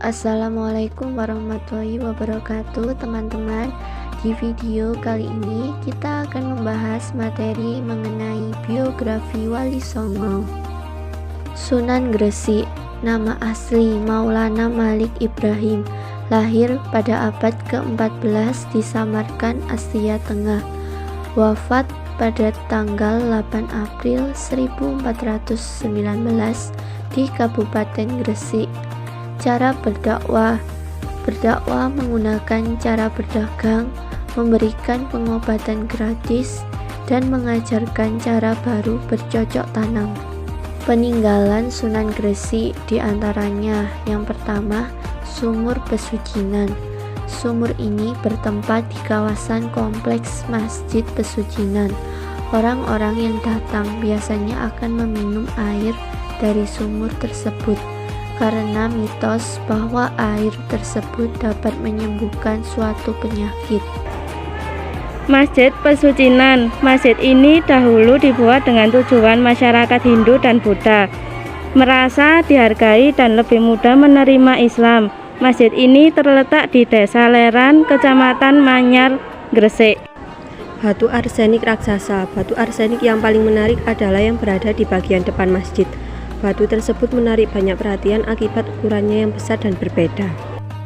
Assalamualaikum warahmatullahi wabarakatuh teman-teman. Di video kali ini kita akan membahas materi mengenai biografi Wali Songo. Sunan Gresik. Nama asli Maulana Malik Ibrahim. Lahir pada abad ke-14 di Samarkand, Asia Tengah. Wafat pada tanggal 8 April 1419 di Kabupaten Gresik. Cara berdakwah menggunakan cara berdagang, memberikan pengobatan gratis, dan mengajarkan cara baru bercocok tanam. Peninggalan Sunan Gresik diantaranya yang pertama, Sumur Pesucinan. Sumur ini bertempat di kawasan kompleks Masjid Pesucinan. Orang-orang yang datang biasanya akan meminum air dari sumur tersebut karena mitos bahwa air tersebut dapat menyembuhkan suatu penyakit. Masjid Pesucinan. Masjid ini dahulu dibuat dengan tujuan masyarakat Hindu dan Buddha merasa dihargai dan lebih mudah menerima Islam. Masjid ini terletak di Desa Leran, Kecamatan Manyar, Gresik. Batu arsenik raksasa. Batu arsenik yang paling menarik adalah yang berada di bagian depan masjid. Batu tersebut menarik banyak perhatian akibat ukurannya yang besar dan berbeda.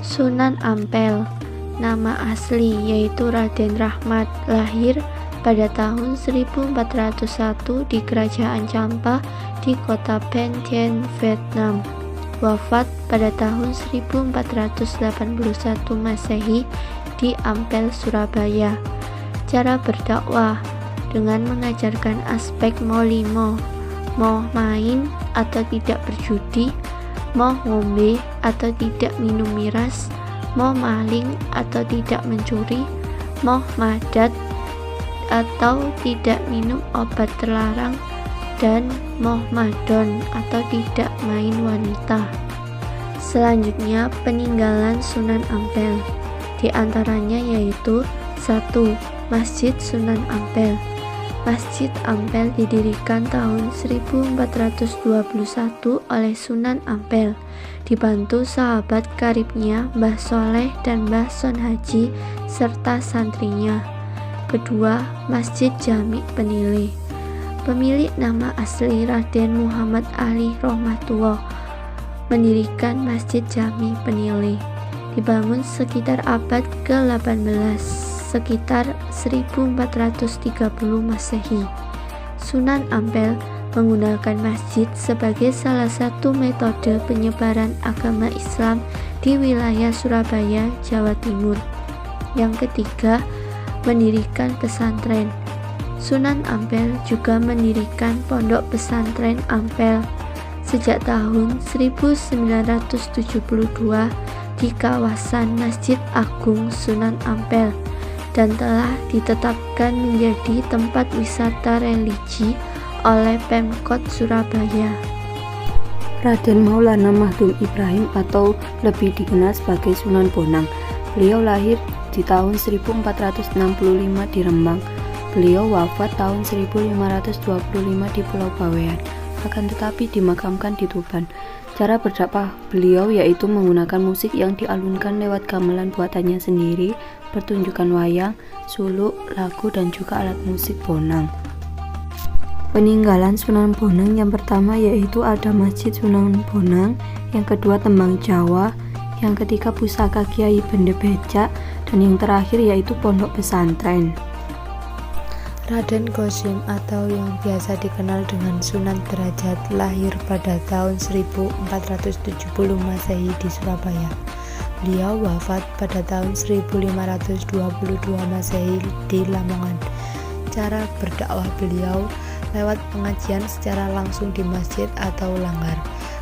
Sunan Ampel. Nama asli yaitu Raden Rahmat. Lahir pada tahun 1401 di Kerajaan Champa di kota Ben Thien, Vietnam. Wafat pada tahun 1481 Masehi di Ampel, Surabaya. Cara berdakwah dengan mengajarkan aspek mau main atau tidak berjudi, mau ngombe atau tidak minum miras, mau maling atau tidak mencuri, mau madat atau tidak minum obat terlarang, dan mau madon atau tidak main wanita. Selanjutnya peninggalan Sunan Ampel. Di antaranya yaitu 1. Masjid Sunan Ampel. Masjid Ampel didirikan tahun 1421 oleh Sunan Ampel, dibantu sahabat karibnya Mbah Soleh dan Mbah Son Haji serta santrinya. Kedua, Masjid Jami Penili. Pemilik nama asli Raden Muhammad Ali Rohmatullah mendirikan Masjid Jami Penili. Dibangun sekitar abad ke-18, sekitar 1430 Masehi. Sunan Ampel menggunakan masjid sebagai salah satu metode penyebaran agama Islam di wilayah Surabaya, Jawa Timur. Yang ketiga, mendirikan pesantren. Sunan Ampel juga mendirikan pondok pesantren Ampel sejak tahun 1972 di kawasan Masjid Agung Sunan Ampel dan telah ditetapkan menjadi tempat wisata religi oleh Pemkot Surabaya. Raden Maulana Mahdum Ibrahim atau lebih dikenal sebagai Sunan Bonang. Beliau lahir di tahun 1465 di Rembang. Beliau wafat tahun 1525 di Pulau Bawean, akan tetapi dimakamkan di Tuban. Cara berdakwah beliau yaitu menggunakan musik yang dialunkan lewat gamelan buatannya sendiri, pertunjukan wayang, suluk, lagu, dan juga alat musik bonang. Peninggalan Sunan Bonang yang pertama yaitu ada Masjid Sunan Bonang, yang kedua Tembang Jawa, yang ketiga Pusaka Kiai Bende Becak, dan yang terakhir yaitu Pondok Pesantren. Raden Qasim atau yang biasa dikenal dengan Sunan Derajat lahir pada tahun 1470 Masehi di Surabaya. Beliau wafat pada tahun 1522 Masehi di Lamongan. Cara berdakwah beliau lewat pengajian secara langsung di masjid atau langgar.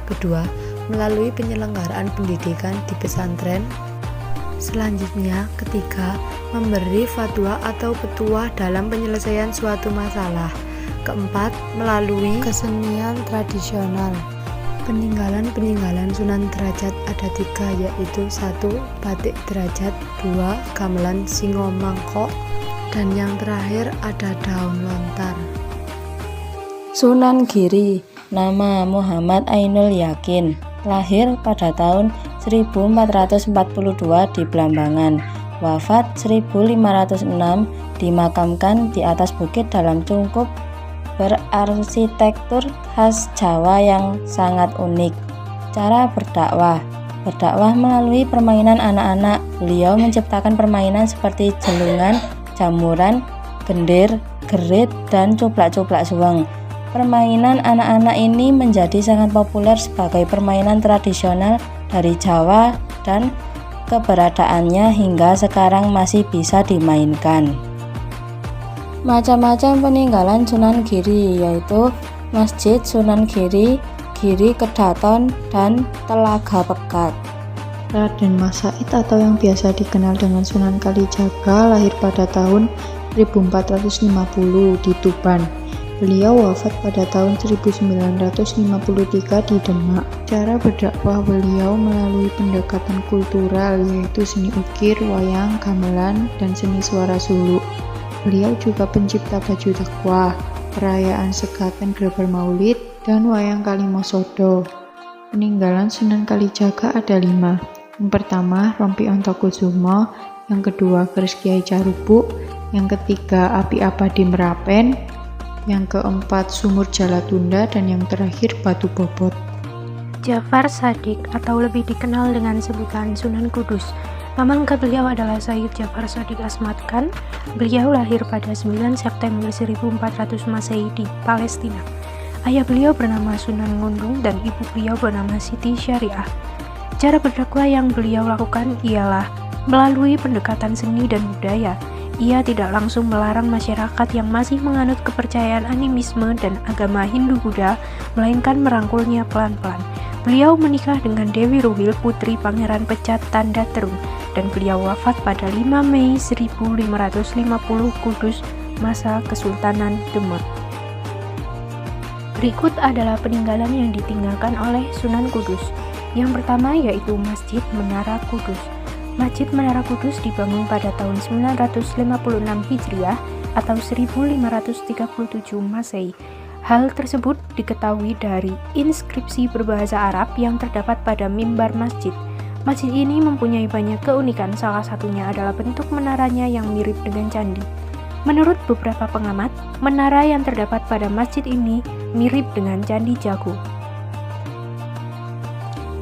Kedua, melalui penyelenggaraan pendidikan di pesantren. Selanjutnya, ketiga, memberi fatwa atau petuah dalam penyelesaian suatu masalah. Keempat, melalui kesenian tradisional. Peninggalan Sunan Derajat ada 3, yaitu 1. Batik Derajat, 2. Gamelan Singo Mangkok, dan yang terakhir ada daun lontar. Sunan Giri. Nama Muhammad Ainul Yakin. Lahir pada tahun 1442 di Blambangan. Wafat 1506, dimakamkan di atas bukit dalam cungkup berarsitektur khas Jawa yang sangat unik. Cara berdakwah. Berdakwah melalui permainan anak-anak. Beliau menciptakan permainan seperti jelungan, jamuran, gendir, gerit, dan cuplak-cuplak suweng. Permainan anak-anak ini menjadi sangat populer sebagai permainan tradisional dari Jawa dan keberadaannya hingga sekarang masih bisa dimainkan. Macam-macam peninggalan Sunan Giri, yaitu Masjid Sunan Giri, Giri Kedaton, dan Telaga Pegat. Raden Mas Said atau yang biasa dikenal dengan Sunan Kalijaga lahir pada tahun 1450 di Tuban. Beliau wafat pada tahun 1953 di Demak. Cara berdakwah beliau melalui pendekatan kultural, yaitu seni ukir, wayang, gamelan, dan seni suara suluk. Beliau juga pencipta baju takwa, perayaan Sekaten Grebel Maulid, dan wayang Kalimosodo. Peninggalan Sunan Kalijaga ada 5. Yang pertama, Rompi Ontokusumo. Yang kedua, Keris Kiai Carubuk. Yang ketiga, Api Abadi Merapen. Yang keempat, Sumur Jalatunda. Dan yang terakhir, Batu Bobot. Jafar Shadiq atau lebih dikenal dengan sebutan Sunan Kudus. Nama lengkap beliau adalah Sayyid Jafar Shadiq Ahmad Khan. Beliau lahir pada 9 September 1400 Masehi di Palestina. Ayah beliau bernama Sunan Ngundung dan ibu beliau bernama Siti Syariah. Cara berdakwah yang beliau lakukan ialah melalui pendekatan seni dan budaya. Ia tidak langsung melarang masyarakat yang masih menganut kepercayaan animisme dan agama Hindu-Buddha, melainkan merangkulnya pelan-pelan. Beliau menikah dengan Dewi Ruhil, putri Pangeran Pecat Tanda Terung, dan beliau wafat pada 5 Mei 1550 Kudus, masa Kesultanan Demak. Berikut adalah peninggalan yang ditinggalkan oleh Sunan Kudus. Yang pertama yaitu Masjid Menara Kudus. Masjid Menara Kudus dibangun pada tahun 956 Hijriah atau 1537 Masehi. Hal tersebut diketahui dari inskripsi berbahasa Arab yang terdapat pada mimbar masjid. Masjid ini mempunyai banyak keunikan, salah satunya adalah bentuk menaranya yang mirip dengan candi. Menurut beberapa pengamat, menara yang terdapat pada masjid ini mirip dengan Candi Jago.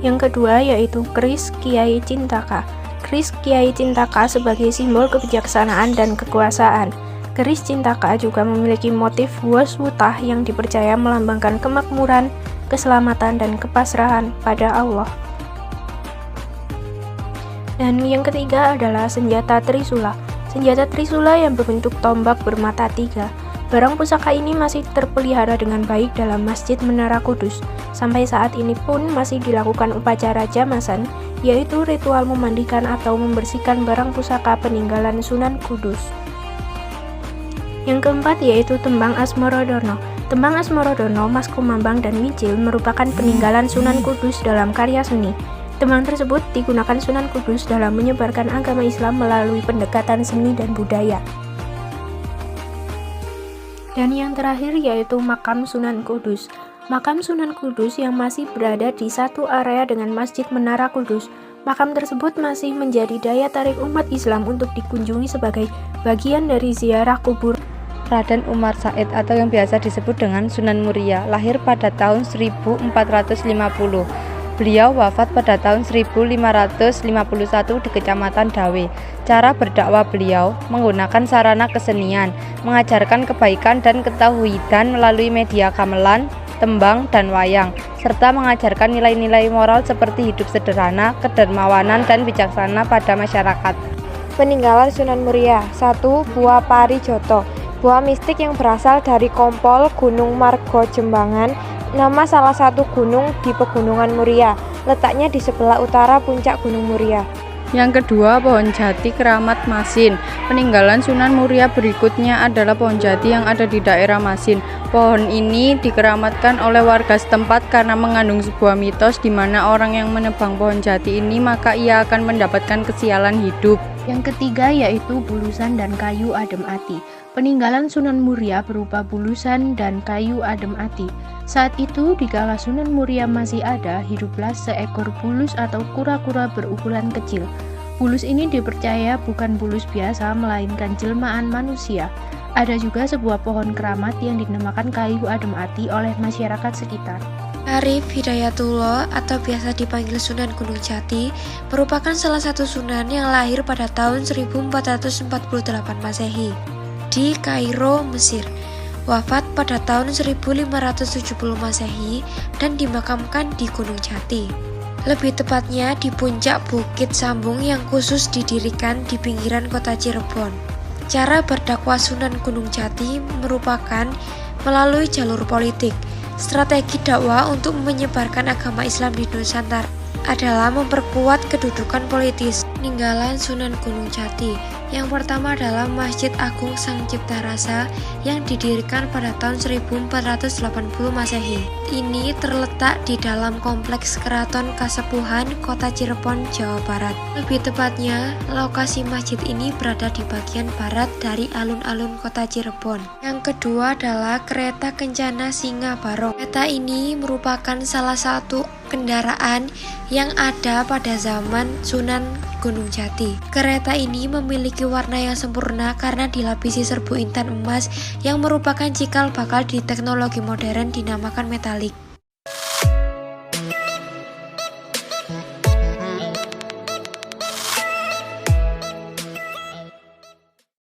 Yang kedua yaitu Keris Kiai Cintaka. Keris Kiai Cintaka sebagai simbol kebijaksanaan dan kekuasaan. Keris Cintaka juga memiliki motif waswutah yang dipercaya melambangkan kemakmuran, keselamatan, dan kepasrahan pada Allah. Dan yang ketiga adalah senjata Trisula. Senjata Trisula yang berbentuk tombak bermata 3. Barang pusaka ini masih terpelihara dengan baik dalam Masjid Menara Kudus. Sampai saat ini pun masih dilakukan upacara jamasan, yaitu ritual memandikan atau membersihkan barang pusaka peninggalan Sunan Kudus. Yang keempat yaitu Tembang Asmorodono. Tembang Asmorodono, Mas Kumambang, dan Micil merupakan peninggalan Sunan Kudus dalam karya seni. Tembang tersebut digunakan Sunan Kudus dalam menyebarkan agama Islam melalui pendekatan seni dan budaya. Dan yang terakhir yaitu Makam Sunan Kudus. Makam Sunan Kudus yang masih berada di satu area dengan Masjid Menara Kudus. Makam tersebut masih menjadi daya tarik umat Islam untuk dikunjungi sebagai bagian dari ziarah kubur. Raden Umar Said atau yang biasa disebut dengan Sunan Muria lahir pada tahun 1450. Beliau wafat pada tahun 1551 di Kecamatan Dawe. Cara berdakwah beliau menggunakan sarana kesenian, mengajarkan kebaikan dan ketauhidan melalui media gamelan, tembang, dan wayang, serta mengajarkan nilai-nilai moral seperti hidup sederhana, kedermawanan, dan bijaksana pada masyarakat. Peninggalan Sunan Muria. 1. Gua Parijoto. Gua mistik yang berasal dari Kompol, Gunung Margo Jembangan, nama salah satu gunung di Pegunungan Muria. Letaknya di sebelah utara puncak Gunung Muria. Yang kedua, pohon jati Keramat Masin. Peninggalan Sunan Muria berikutnya adalah pohon jati yang ada di daerah Masin. Pohon ini dikeramatkan oleh warga setempat karena mengandung sebuah mitos di mana orang yang menebang pohon jati ini maka ia akan mendapatkan kesialan hidup. Yang ketiga yaitu bulusan dan kayu adem ati. Peninggalan Sunan Muria berupa bulusan dan kayu adem ati. Saat itu, dikala Sunan Muria masih ada, hiduplah seekor bulus atau kura-kura berukuran kecil. Bulus ini dipercaya bukan bulus biasa, melainkan jelmaan manusia. Ada juga sebuah pohon keramat yang dinamakan kayu adem ati oleh masyarakat sekitar. Arif Hidayatullah atau biasa dipanggil Sunan Gunung Jati merupakan salah satu sunan yang lahir pada tahun 1448 Masehi di Kairo, Mesir. Wafat pada tahun 1570 Masehi dan dimakamkan di Gunung Jati. Lebih tepatnya di puncak Bukit Sambung yang khusus didirikan di pinggiran kota Cirebon. Cara berdakwah Sunan Gunung Jati merupakan melalui jalur politik. Strategi dakwah untuk menyebarkan agama Islam di Nusantara adalah memperkuat kedudukan politis. Peninggalan Sunan Gunung Jati. Yang pertama adalah Masjid Agung Sang Cipta Rasa yang didirikan pada tahun 1480 Masehi. Ini terletak di dalam kompleks Keraton Kasepuhan, Kota Cirebon, Jawa Barat. Lebih tepatnya, lokasi masjid ini berada di bagian barat dari alun-alun Kota Cirebon. Yang kedua adalah Kereta Kencana Singa Barong. Kereta ini merupakan salah satu kendaraan yang ada pada zaman Sunan Gunung Jati. Kereta ini memiliki warna yang sempurna karena dilapisi serbu intan emas yang merupakan cikal bakal di teknologi modern dinamakan metalik.